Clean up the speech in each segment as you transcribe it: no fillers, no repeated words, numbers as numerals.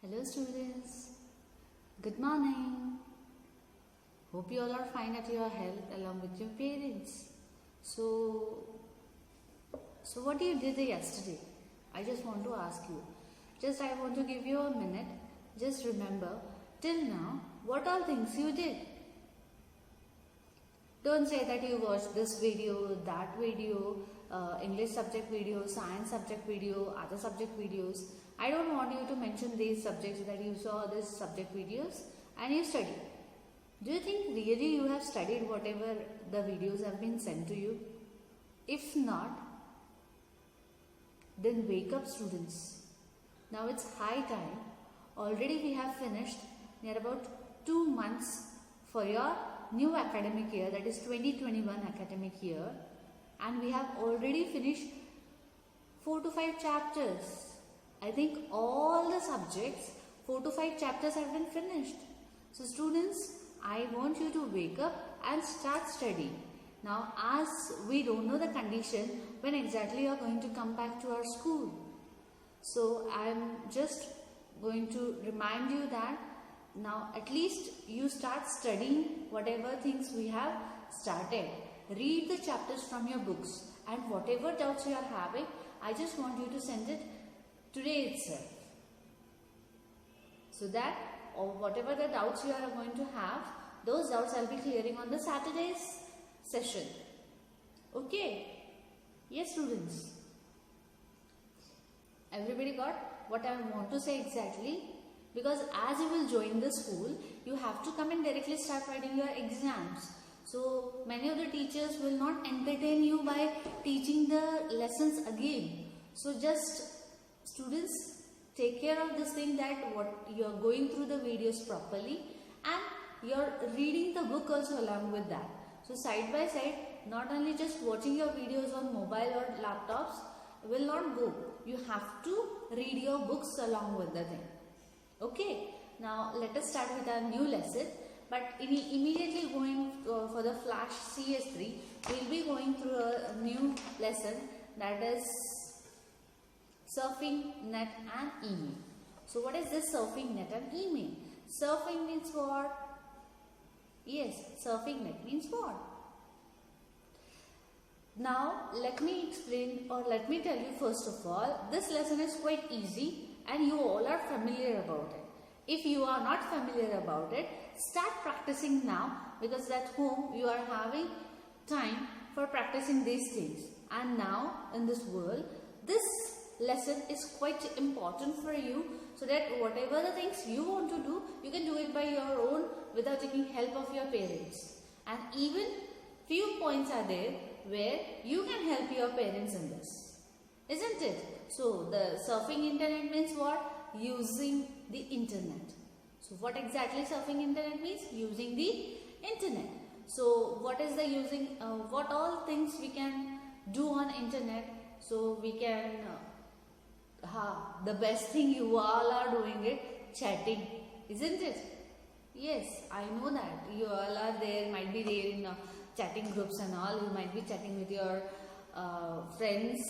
Hello students, good morning. Hope you all are fine at your health along with your parents. So what you did yesterday? I just want to ask you. I want to give you a minute. Just remember till now what all things you did. Don't say that you watched this video, that video, English subject video, science subject video, other subject videos. I don't want you to mention these subjects that you saw these subject videos and you studied. Do you think really you have studied whatever the videos have been sent to you? If not, then wake up students. Now it's high time. Already we have finished near about 2 months for your new academic year, that is 2021 academic year, and we have already finished 4 to 5 chapters. I think all the subjects 4 to 5 chapters have been finished. So students, I want you to wake up and start studying. Now as we don't know the condition when exactly you are going to come back to our school, so I am just going to remind you that now at least you start studying whatever things we have started. Read the chapters from your books, and whatever doubts you are having, I just want you to send it today itself, so that or whatever the doubts you are going to have, those doubts I'll be clearing on the Saturday's session. Okay? Yes students? Everybody got what I want to say exactly? Because as you will join the school, you have to come and directly start writing your exams. So many of the teachers will not entertain you by teaching the lessons again. So just students, take care of this thing that what you are going through the videos properly and you are reading the book also along with that. So side by side, not only just watching your videos on mobile or laptops will not go. You have to read your books along with the thing. Okay, now let us start with our new lesson. But immediately going for the Flash CS3, we will be going through a new lesson, that is surfing, net and email. So what is this surfing, net and email? Surfing means what? Yes, surfing net means what? Now let me explain, or let me tell you first of all, this lesson is quite easy and you all are familiar about it. If you are not familiar about it, start practicing now, because at home you are having time for practicing these things. And now in this world, this lesson is quite important for you, so that whatever the things you want to do, you can do it by your own without taking help of your parents. And even few points are there where you can help your parents in this, isn't it? So the surfing internet means what? Using the internet. So what exactly surfing internet means? Using the internet. So what is the using, what all things we can do on internet? So we can, the best thing you all are doing it, chatting, isn't it? Yes, I know that you all are there, might be there in chatting groups and all. You might be chatting with your friends,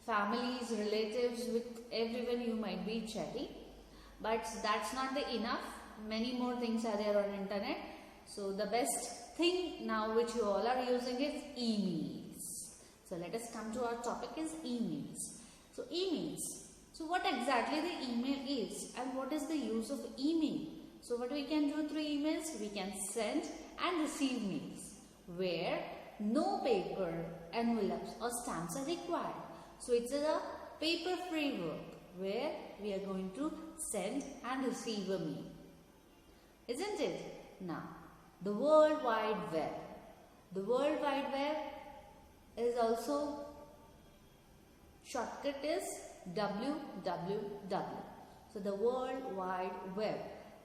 families, relatives, with everyone you might be chatting. But that's not the enough. Many more things are there on internet. So the best thing now which you all are using is emails. So let us come to our topic is emails. So emails. So what exactly the email is and what is the use of email? So what we can do through emails? We can send and receive mails where no paper, envelopes or stamps are required. So it's a paper-free work where we are going to send and receive a mail, isn't it? Now, the World Wide Web. The World Wide Web is also, shortcut is www. So the World Wide Web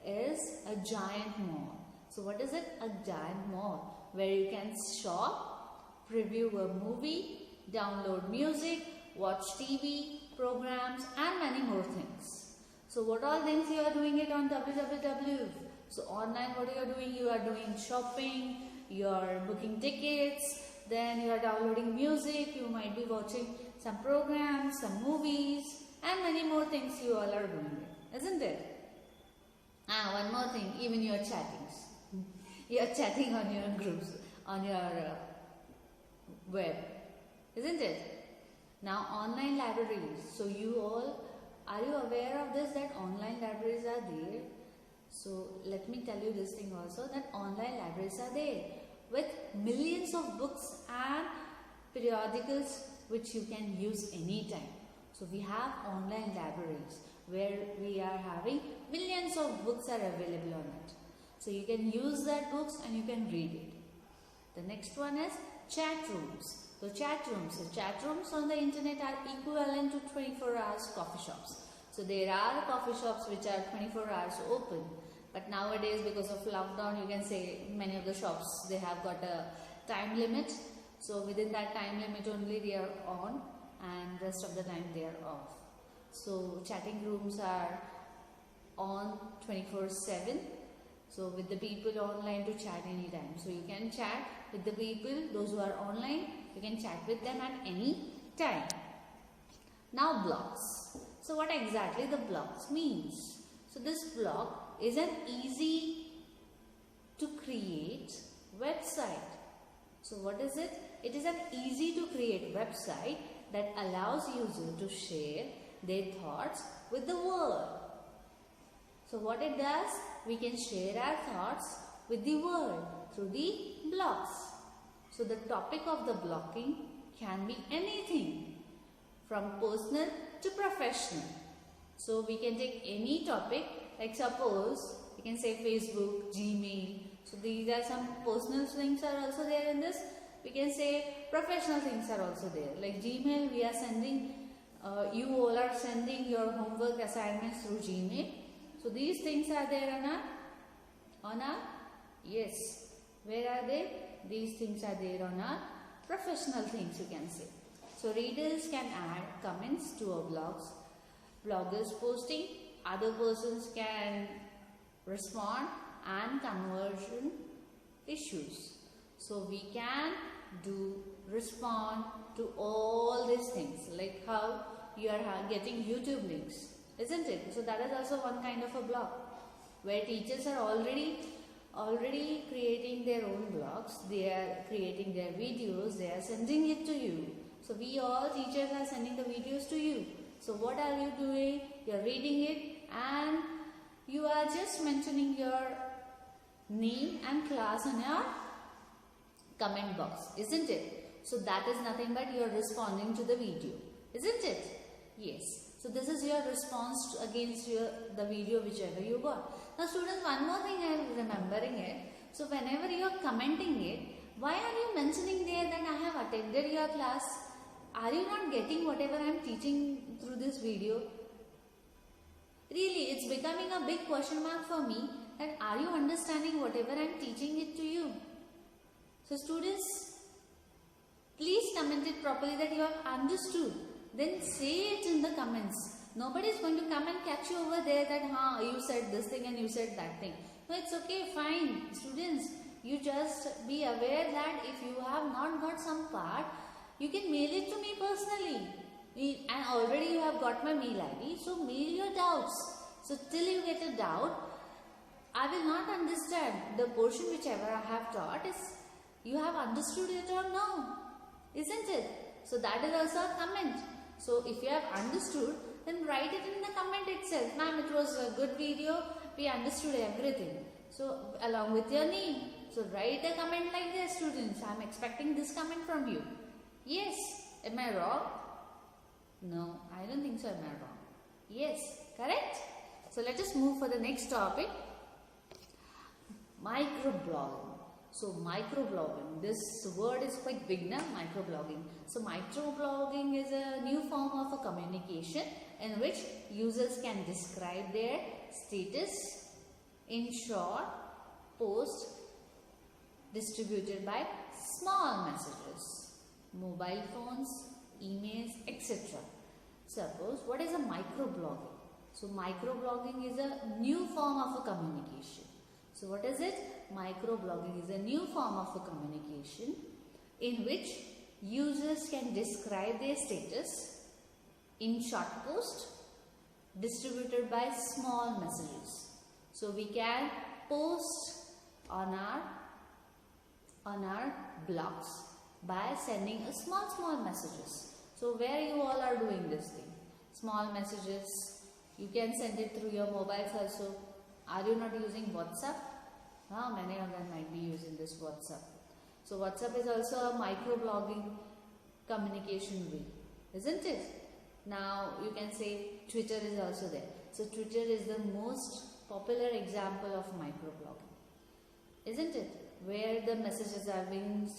is a giant mall. So what is it? A giant mall where you can shop, preview a movie, download music, watch TV, programs and many more things. So what all things you are doing it on www? So online what you are doing? You are doing shopping, you are booking tickets, then you are downloading music, you might be watching some programs, some movies, and many more things you all are doing, isn't it? One more thing, even your chattings. You are chatting on your groups, on your web, isn't it? Now online libraries. So you all, are you aware of this, that online libraries are there? So let me tell you this thing also, that online libraries are there with millions of books and periodicals which you can use anytime. So we have online libraries where we are having millions of books are available on it. So you can use that books and you can read it. The next one is chat rooms. So chat rooms on the internet are equivalent to 24 hours coffee shops. So there are coffee shops which are 24 hours open. But nowadays, because of lockdown, you can say many of the shops, they have got a time limit. So within that time limit only they are on, and rest of the time they are off. So chatting rooms are on 24/7. So with the people online to chat anytime. So you can chat with the people, those who are online, you can chat with them at any time. Now blogs. So what exactly the blogs means? So this blog is an easy to create website. So what is it? It is an easy to create website that allows user to share their thoughts with the world. So what it does? We can share our thoughts with the world through the blogs. So the topic of the blogging can be anything from personal to professional. So we can take any topic, like suppose you can say Facebook, Gmail. So these are some personal things are also there in this. We can say professional things are also there. Like Gmail, we are sending, you all are sending your homework assignments through Gmail. So these things are there on our, yes, where are they? These things are there on our professional things, you can say. So readers can add comments to our blogs. Bloggers posting, other persons can respond, and conversion issues. So we can respond to all these things, like how you are getting YouTube links, isn't it? So that is also one kind of a blog where teachers are already creating their own blogs. They are creating their videos, they are sending it to you. So we all teachers are sending the videos to you. So what are you doing? You are reading it and you are just mentioning your name and class in your comment box, isn't it? So that is nothing but you are responding to the video, isn't it? Yes. So this is your response against the video whichever you got. Now students, one more thing I am remembering it. So whenever you are commenting it, why are you mentioning there that I have attended your class? Are you not getting whatever I am teaching through this video? Really, it's becoming a big question mark for me, that are you understanding whatever I am teaching it to you? So students, please comment it properly that you have understood. Then say it in the comments. Nobody is going to come and catch you over there that you said this thing and you said that thing. No, it's okay, fine. Students, you just be aware that if you have not got some part, you can mail it to me personally. And already you have got my mail ID. So mail your doubts. So till you get a doubt, I will not understand the portion whichever I have taught is you have understood it or no. Isn't it? So that is also a comment. So if you have understood, then write it in the comment itself. Ma'am, it was a good video. We understood everything. So along with your name. So write a comment like this, students. I am expecting this comment from you. Yes. Am I wrong? No, I don't think so. Am I wrong? Yes. Correct? So let us move for the next topic. Microblogging. So microblogging, this word is quite big now, microblogging. So microblogging is a new form of a communication in which users can describe their status in short posts distributed by small messages, mobile phones, emails, etc. Suppose, what is a microblogging? So microblogging is a new form of a communication. So what is it? Microblogging is a new form of a communication in which users can describe their status in short post distributed by small messages. So we can post on our blogs by sending a small messages. So where you all are doing this thing? Small messages. You can send it through your mobiles also. Are you not using WhatsApp? Many of them might be using this WhatsApp. So WhatsApp is also a microblogging communication way, isn't it? Now you can say Twitter is also there. So Twitter is the most popular example of microblogging, isn't it? Where the messages are being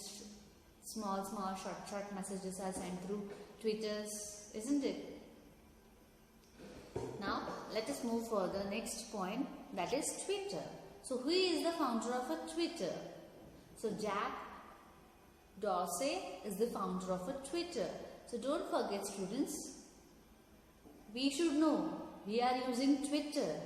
small short messages are sent through Twitters, isn't it? Now let us move further. Next point, that is Twitter. So who is the founder of a Twitter? So Jack Dorsey is the founder of a Twitter. So don't forget, students, we should know we are using Twitter.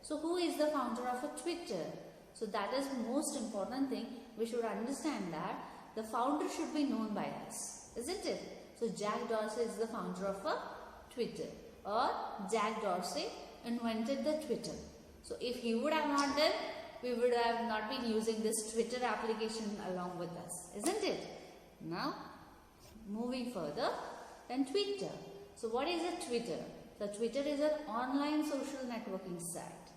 So who is the founder of a Twitter? So that is the most important thing. We should understand that the founder should be known by us, isn't it? So Jack Dorsey is the founder of a Twitter, or Jack Dorsey invented the Twitter. So if he would have not done, we would have not been using this Twitter application along with us, isn't it? Now, moving further, then Twitter. So what is a Twitter? So Twitter is an online social networking site.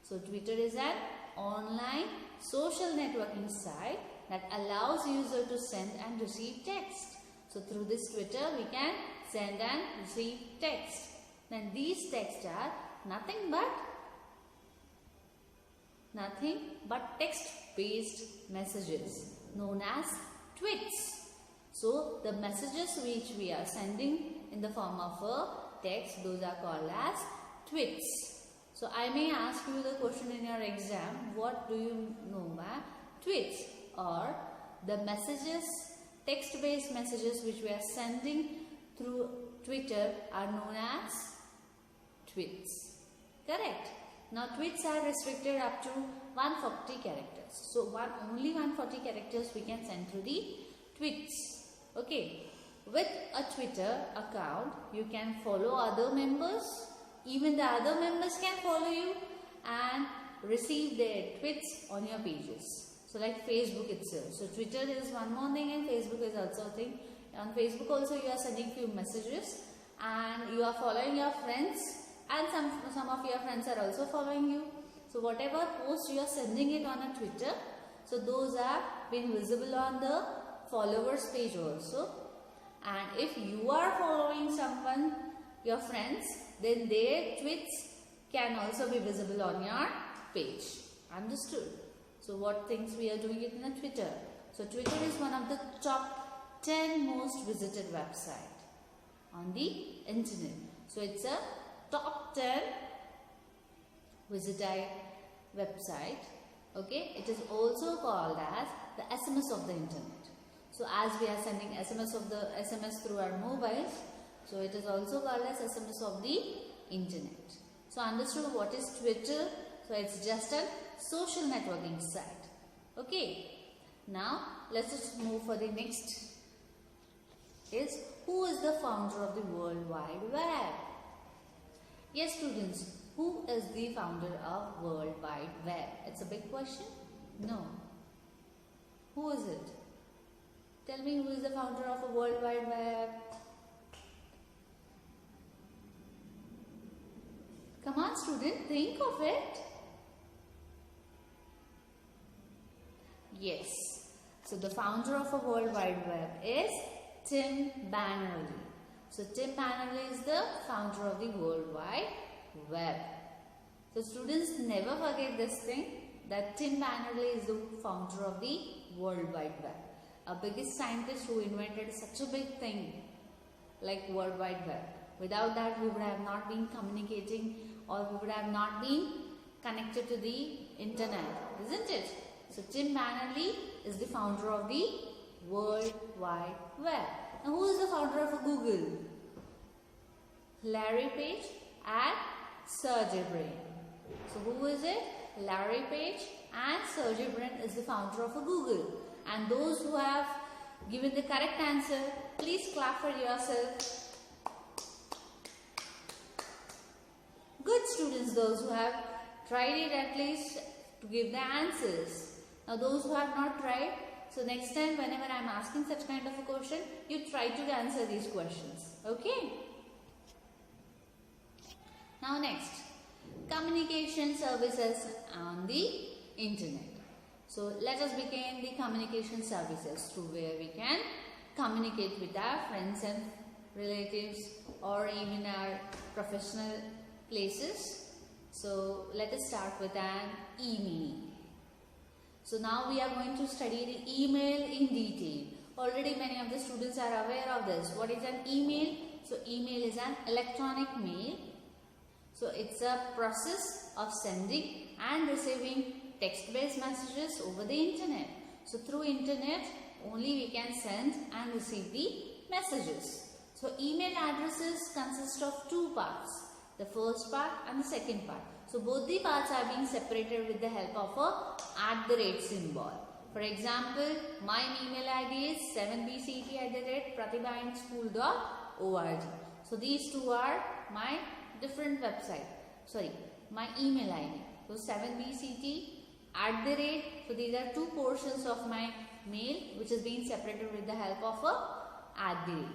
So Twitter is an online social networking site that allows user to send and receive text. So through this Twitter, we can send and receive text. Then these texts are nothing but text-based messages known as tweets. So the messages which we are sending in the form of a text, those are called as tweets. So I may ask you the question in your exam, what do you know by tweets? Or the messages, text-based messages which we are sending through Twitter are known as tweets. Correct? Now tweets are restricted up to 140 characters. So only 140 characters we can send through the tweets. Okay. With a Twitter account, you can follow other members. Even the other members can follow you and receive their tweets on your pages. So like Facebook itself. So Twitter is one more thing and Facebook is also a thing. On Facebook also you are sending few messages and you are following your friends, and some of your friends are also following you. So whatever post you are sending it on a Twitter, so those are being visible on the followers page also. And if you are following someone, your friends, then their tweets can also be visible on your page. Understood? So what things we are doing it in a Twitter? So Twitter is one of the top 10 most visited website on the internet. So it's a top 10 visited website. Okay, it is also called as the SMS of the internet. So as we are sending SMS through our mobiles, so it is also called as SMS of the internet. So understood what is Twitter? So it's just a social networking site. Okay. Now let's just move for the next. Is who is the founder of the World Wide Web? Yes, students. Who is the founder of World Wide Web? It's a big question. No. Who is it? Tell me, who is the founder of a World Wide Web? Come on, student, think of it. Yes. So the founder of a World Wide Web is Tim Berners-Lee. So Tim Berners-Lee is the founder of the World Wide Web. So students, never forget this thing, that Tim Berners-Lee is the founder of the World Wide Web. A biggest scientist who invented such a big thing like World Wide Web. Without that, we would have not been communicating, or we would have not been connected to the internet, isn't it? So Tim Berners-Lee is the founder of the World Wide Web. Now who is the founder of Google? Larry Page and Sergey Brin. So who is it? Larry Page and Sergey Brin is the founder of Google. And those who have given the correct answer, please clap for yourself. Good students, those who have tried it at least to give the answers. Now those who have not tried, so next time whenever I am asking such kind of a question, you try to answer these questions. Okay? Now next, communication services on the internet. So let us begin the communication services through where we can communicate with our friends and relatives or even our professional places. So let us start with an email. So now we are going to study the email in detail. Already many of the students are aware of this. What is an email? So email is an electronic mail. So it's a process of sending and receiving text-based messages over the internet. So through internet only we can send and receive the messages. So email addresses consist of two parts, the first part and the second part. So both the parts are being separated with the help of a @ symbol. For example, my email ID is 7bct@pratibhaindschool.org. So these two are my different website. My email ID. So 7bct @ so these are two portions of my mail which is being separated with the help of a @.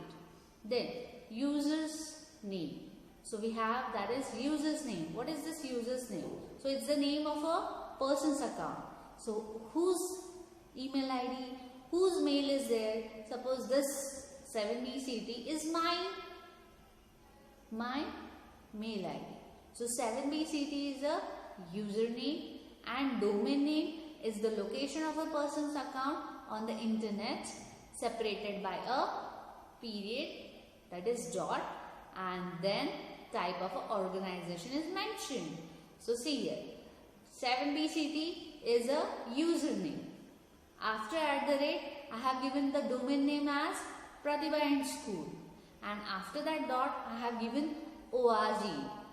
Then user's name. So we have that is user's name. What is this user's name? So it's the name of a person's account. So whose email ID, whose mail is there? Suppose this 7bct is my mail ID. So 7bct is a username and domain name is the location of a person's account on the internet separated by a period, that is dot, and then type of organization is mentioned. So see here, 7bct is a username. After @ I have given the domain name as Pratibha and School, and after that dot I have given org.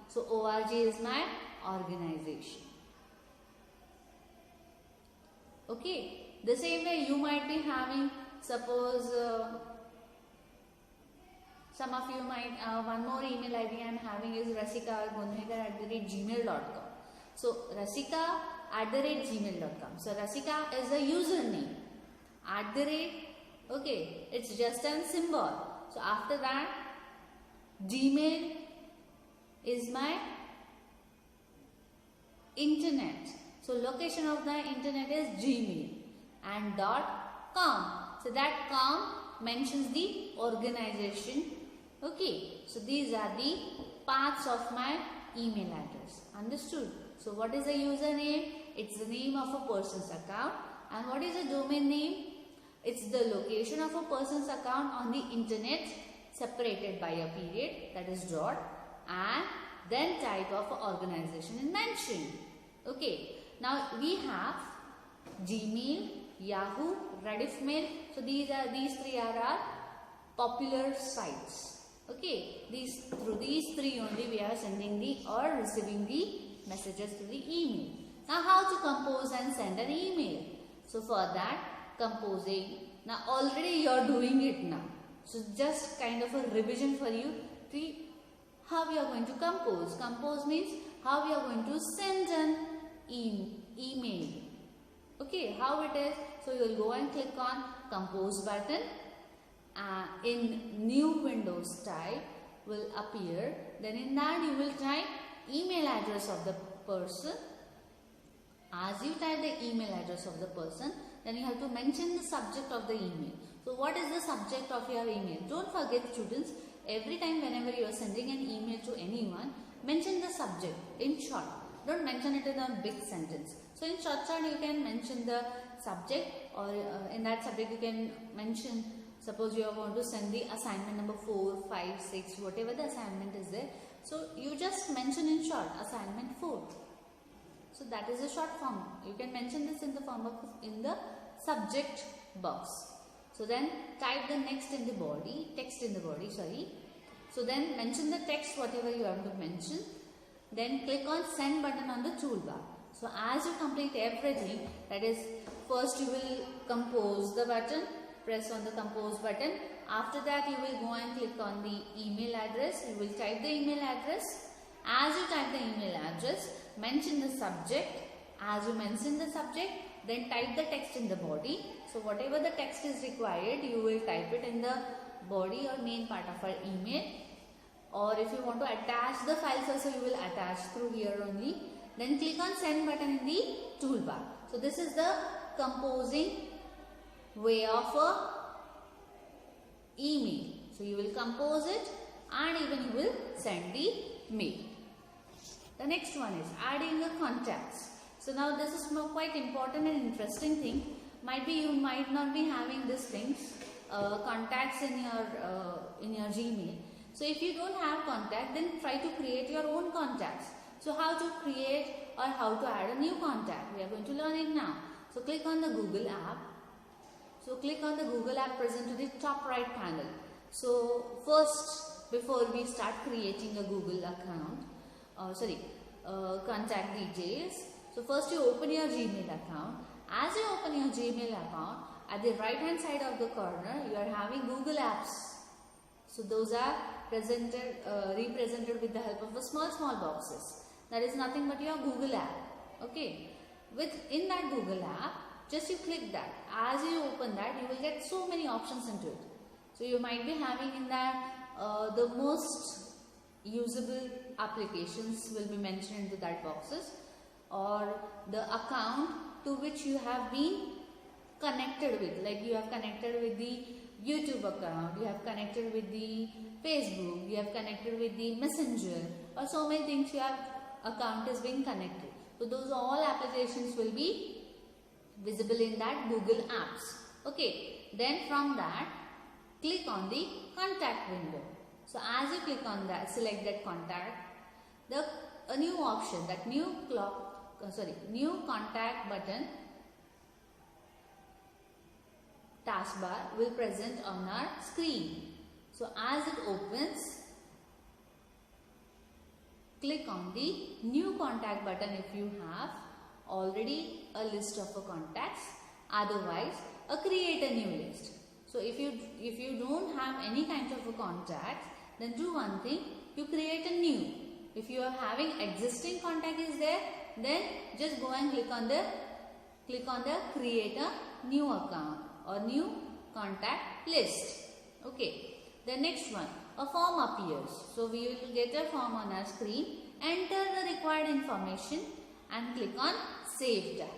So org is my organization. Okay, the same way you might be having, suppose some of you might, one more email ID I am having is rasika@gmail.com. So rasika@gmail.com. So Rasika is a username. @ okay, it's just a symbol. So after that, Gmail is my internet. So location of the internet is Gmail and .com. So that com mentions the organization. Okay. So these are the parts of my email address. Understood? So what is a username? It's the name of a person's account. And what is a domain name? It's the location of a person's account on the internet separated by a period, that is dot, and then type of organization is mentioned. Okay. Now we have Gmail, Yahoo, Rediffmail. So these three are our popular sites. Okay. Through these three only we are sending or receiving the messages to the email. Now how to compose and send an email? So for that, composing. Now already you are doing it now. So just kind of a revision for you to how we are going to compose. Compose means how we are going to send an email. Okay, how it is? So you will go and click on compose button. In new Windows type will appear. Then in that you will type email address of the person. As you type the email address of the person, then you have to mention the subject of the email. So what is the subject of your email? Don't forget, students, every time whenever you are sending an email to anyone, mention the subject in short. Don't mention it in a big sentence. So in short you can mention the subject, or in that subject you can mention, suppose you want to send the assignment number 4, 5, 6, whatever the assignment is there. So you just mention in short assignment 4. So that is a short form. You can mention this in the form of in the subject box. So then type the text in the body, sorry. So then mention the text whatever you have to mention. Then click on send button on the toolbar. So as you complete everything, that is, first you will compose the button, press on the compose button. After that you will go and click on the email address. You will type the email address As you type the email address, mention the subject. As you mention the subject, then type the text in the body. So whatever the text is required, you will type it in the body or main part of our email. Or if you want to attach the files also, you will attach through here only. Then click on send button in the toolbar. So this is the composing way of a email. So you will compose it and even you will send the mail. The next one is adding the contacts. So now this is quite important and interesting thing. Might be you might not be having these things, contacts in your Gmail. So if you don't have contact, then try to create your own contacts. So how to create or how to add a new contact, we are going to learn it now. So click on the Google app. So click on the Google app present to the top right panel. So first, before we start creating a Google account, contact details. So first you open your Gmail account. As you open your Gmail account, at the right hand side of the corner, you are having Google Apps. So those are represented with the help of the small boxes. That is nothing but your Google app. Okay. Within that Google app, just you click that. As you open that, you will get so many options into it. So you might be having in that the most usable applications will be mentioned into that boxes, or the account to which you have been connected with, like you have connected with the YouTube account, you have connected with the Facebook, you have connected with the Messenger, or so many things you have account is being connected. So those all applications will be visible in that Google Apps. Okay, then from that click on the contact window. So as you click on that, select that contact, a new option, that new contact button taskbar will present on our screen. So as it opens, click on the new contact button if you have already a list of contacts. Otherwise, create a new list. So if you don't have any kind of a contacts, then do one thing, you create a new. If you are having existing contact is there, then just go and click on the create a new account or new contact list. Okay. The next one, a form appears. So we will get a form on our screen. Enter the required information and click on Save tab.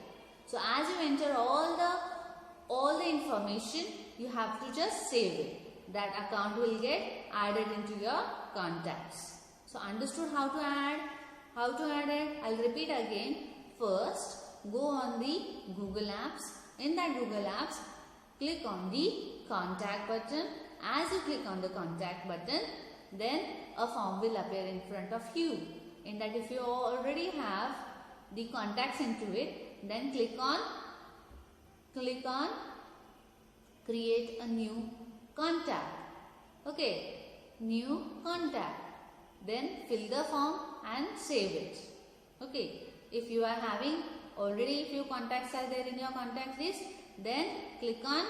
So as you enter all the information, you have to just save it. That account will get added into your contacts. So understood how to add it? I'll repeat again. First, go on the Google Apps. In that Google Apps, click on the contact button. As you click on the contact button, then a form will appear in front of you. In that, if you already have the contacts into it, then click on create a new contact. Okay, new contact. Then fill the form and save it. Okay, if you are having already few contacts are there in your contact list, then click on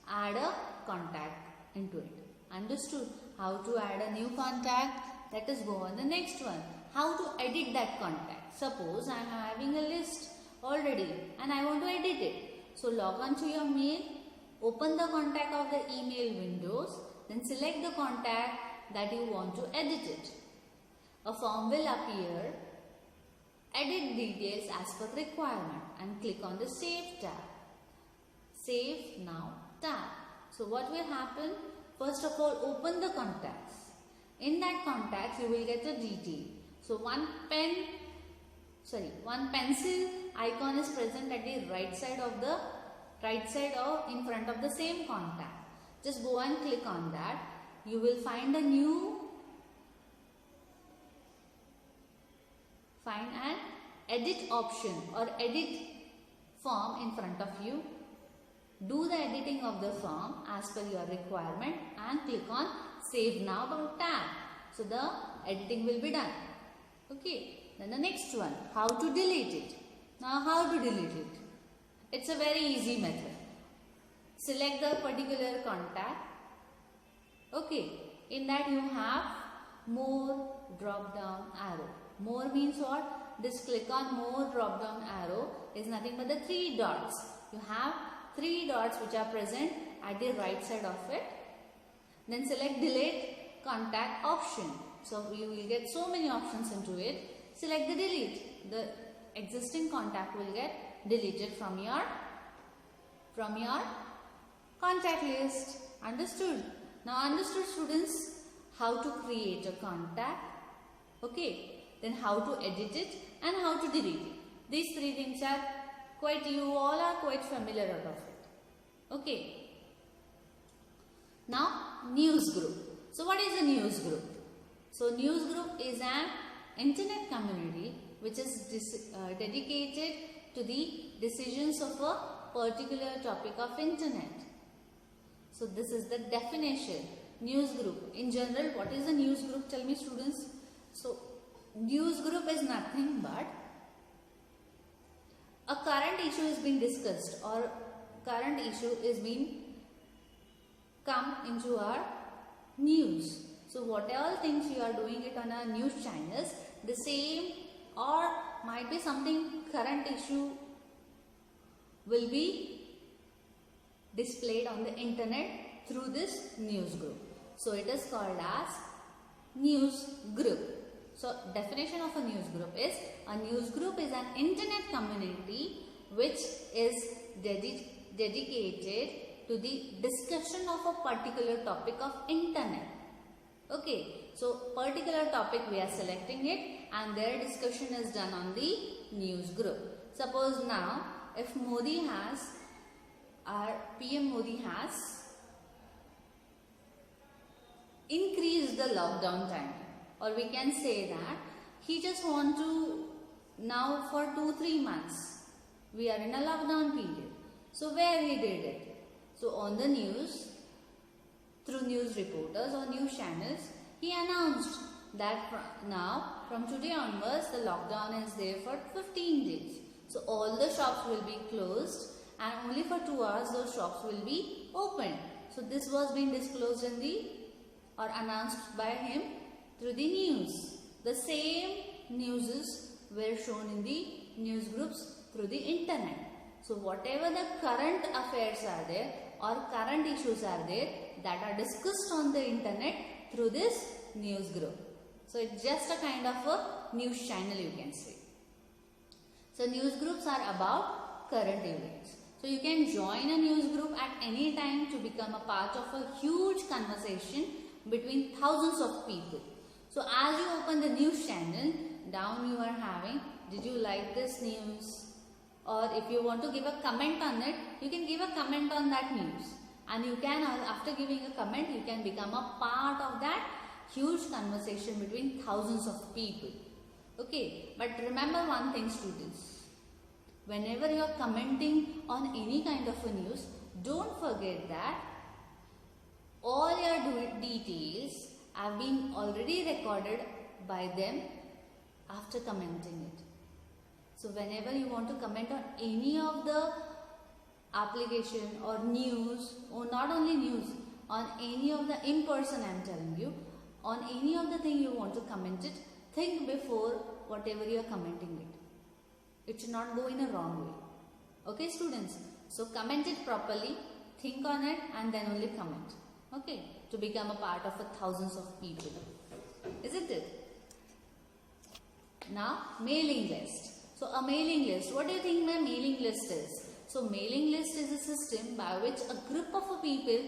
add a contact into it. Understood how to add a new contact? Let us go on the next one. How to edit that contact? Suppose I am having a list already and I want to edit it. So log on to your mail, open the contact of the email windows, then select the contact that you want to edit it. A form will appear. Edit details as per requirement and click on the Save tab. Save Now tab. So what will happen? First of all, open the contacts. In that contacts, you will get a detail. So one pencil icon is present at the right side or in front of the same contact. Just go and click on that. You will find an edit option or edit form in front of you. Do the editing of the form as per your requirement and click on Save Now tab. So the editing will be done. Okay. Then the next one, how to delete it. Now how to delete it? It's a very easy method. Select the particular contact. Okay. In that you have more drop down arrow. More means what? This click on more drop down arrow is nothing but the 3 dots. You have 3 dots which are present at the right side of it. Then select delete contact option. So you will get so many options into it. Select the delete. The existing contact will get deleted from your contact list. Understood? Now understood students how to create a contact. Okay. Then how to edit it and how to delete it. These 3 things are you all are quite familiar out of it. Okay. Now news group. So what is a news group? So news group is an internet community which is dedicated to the decisions of a particular topic of internet. So this is the definition. News group. In general, what is a news group? Tell me students. So news group is nothing but a current issue is being discussed or current issue is being come into our news. So what all things you are doing it on our news channels, the same or might be something current issue will be displayed on the internet through this news group. So it is called as news group. So definition of a news group is an internet community which is dedicated to the discussion of a particular topic of internet. Okay, so particular topic we are selecting it and their discussion is done on the news group. Suppose now if PM Modi has increased the lockdown time, or we can say that he just want to now for 2-3 months we are in a lockdown period. So where he did it? So on the news, through news reporters or news channels, he announced that from today onwards the lockdown is there for 15 days. So all the shops will be closed and only for 2 hours those shops will be open. So this was being disclosed in or announced by him through the news. The same news were shown in the news groups through the internet. So whatever the current affairs are there or current issues are there that are discussed on the internet through this news group. So it's just a kind of a news channel you can say. So news groups are about current events. So you can join a news group at any time to become a part of a huge conversation between thousands of people. So as you open the news channel, down you are having, did you like this news? Or if you want to give a comment on it, you can give a comment on that news. And you can, after giving a comment, you can become a part of that huge conversation between thousands of people. Okay, but remember one thing students, whenever you are commenting on any kind of a news, don't forget that all your details have been already recorded by them after commenting it. So whenever you want to comment on any of the application or news, or not only news, on any of the in-person I am telling you, on any of the thing you want to comment it, think before whatever you are commenting it. It should not go in a wrong way. Okay students? So comment it properly, think on it and then only comment. Okay? To become a part of thousands of people. Isn't it? Now mailing list. So a mailing list. What do you think my mailing list is? So mailing list is a system by which a group of people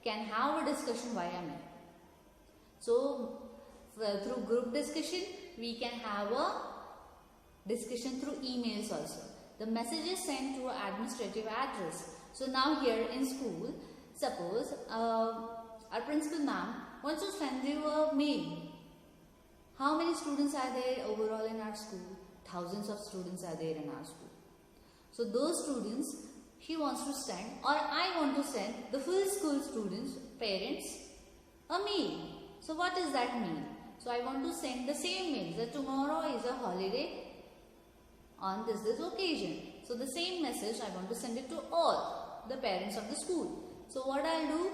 can have a discussion via mail. So through group discussion we can have a discussion through emails also. The message is sent to an administrative address. So now here in school, suppose our principal ma'am wants to send you a mail. How many students are there overall in our school? Thousands of students are there in our school. So those students she wants to send, or I want to send the full school students, parents, a mail. So what does that mean? So I want to send the same mail that tomorrow is a holiday on this occasion. So the same message I want to send it to all the parents of the school. So what I'll do?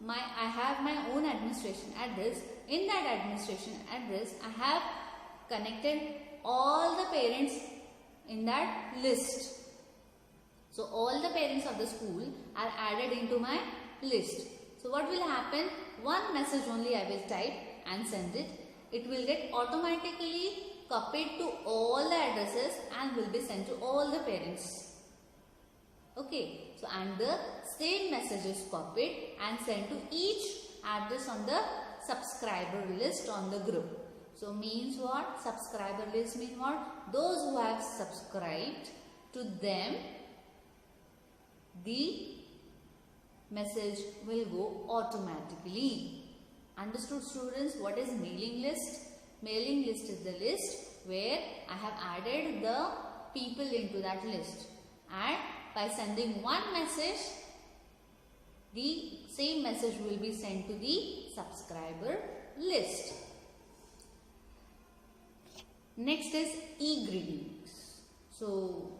I have my own administration address. In that administration address, I have connected all the parents in that list. So all the parents of the school are added into my list. So what will happen? One message only I will type and send it. It will get automatically copied to all the addresses and will be sent to all the parents. Okay. So and the same message is copied and sent to each address on the subscriber list on the group. So means what? Subscriber list means what? Those who have subscribed to them, the message will go automatically. Understood, students? What is mailing list? Mailing list is the list where I have added the people into that list, and by sending one message, the same message will be sent to the subscriber list. Next is e-greetings. So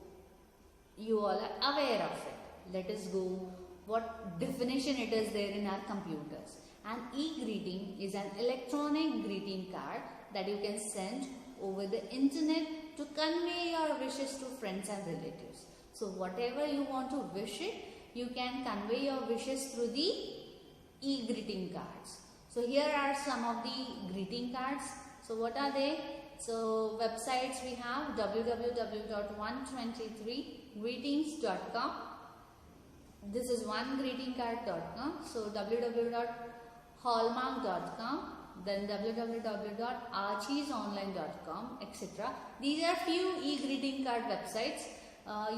you all are aware of it. Let us go what definition it is there in our computers. An e-greeting is an electronic greeting card that you can send over the internet to convey your wishes to friends and relatives. So whatever you want to wish it, you can convey your wishes through the e-greeting cards. So here are some of the greeting cards. So what are they? So websites we have www.123greetings.com. This is onegreetingcard.com. So www.hallmark.com, then www.archiesonline.com, etc. These are few e-greeting card websites.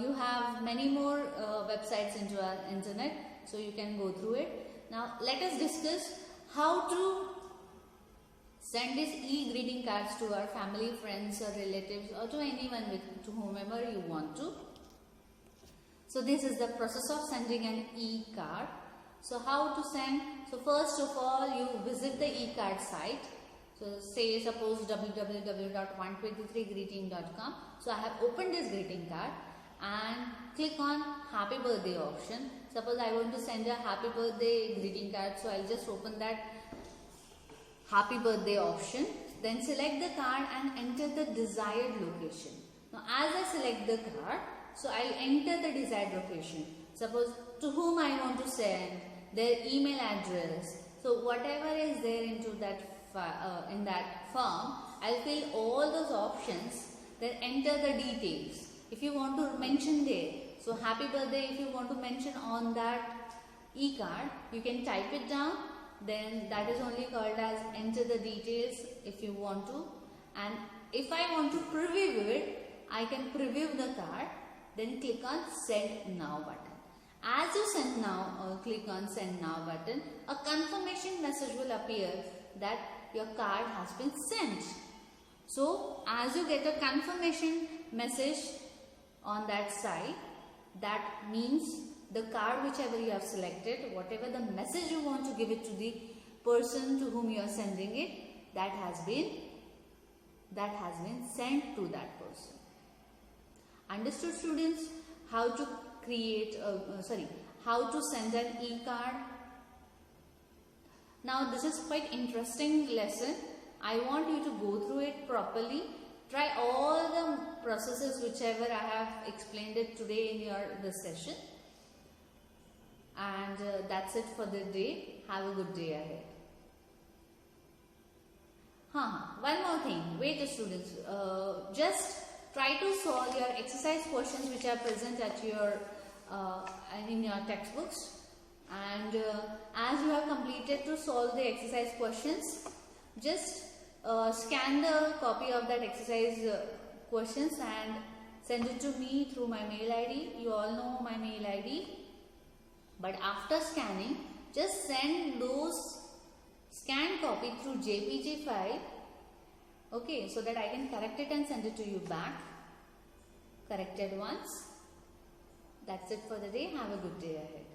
You have many more websites into our internet, so you can go through it. Now let us discuss how to send these e-greeting cards to our family, friends or relatives, or to anyone to whomever you want to. So this is the process of sending an e-card. So how to send? So first of all, you visit the e-card site. So say suppose www.123greeting.com. So I have opened this greeting card and click on happy birthday option. Suppose I want to send a happy birthday greeting card. So I'll just open that happy birthday option. Then select the card and enter the desired location. Now as I select the card, so I'll enter the desired location. Suppose to whom I want to send, their email address. So whatever is there into that in that form, I'll fill all those options. Then enter the details. If you want to mention there, so happy birthday, if you want to mention on that e-card, you can type it down. Then that is only called as enter the details if you want to. And if I want to preview it, I can preview the card. Then click on send now button. As you send now or click on send now button, a confirmation message will appear that your card has been sent. So as you get a confirmation message on that side, that means the card whichever you have selected, whatever the message you want to give it to the person to whom you are sending it, that has been sent to that person. Understood, students? How to create how to send an e-card. Now this is quite interesting lesson. I want you to go through it properly. Try all the processes whichever I have explained it today in this session. And that's it for the day. Have a good day ahead. One more thing. Wait, students. Just try to solve your exercise questions which are present at your in your textbooks. And as you have completed to solve the exercise questions, just scan the copy of that exercise questions and send it to me through my mail ID. You all know my mail ID. But after scanning, just send those scanned copy through JPG file. Okay, so that I can correct it and send it to you back. Corrected once. That's it for the day. Have a good day ahead.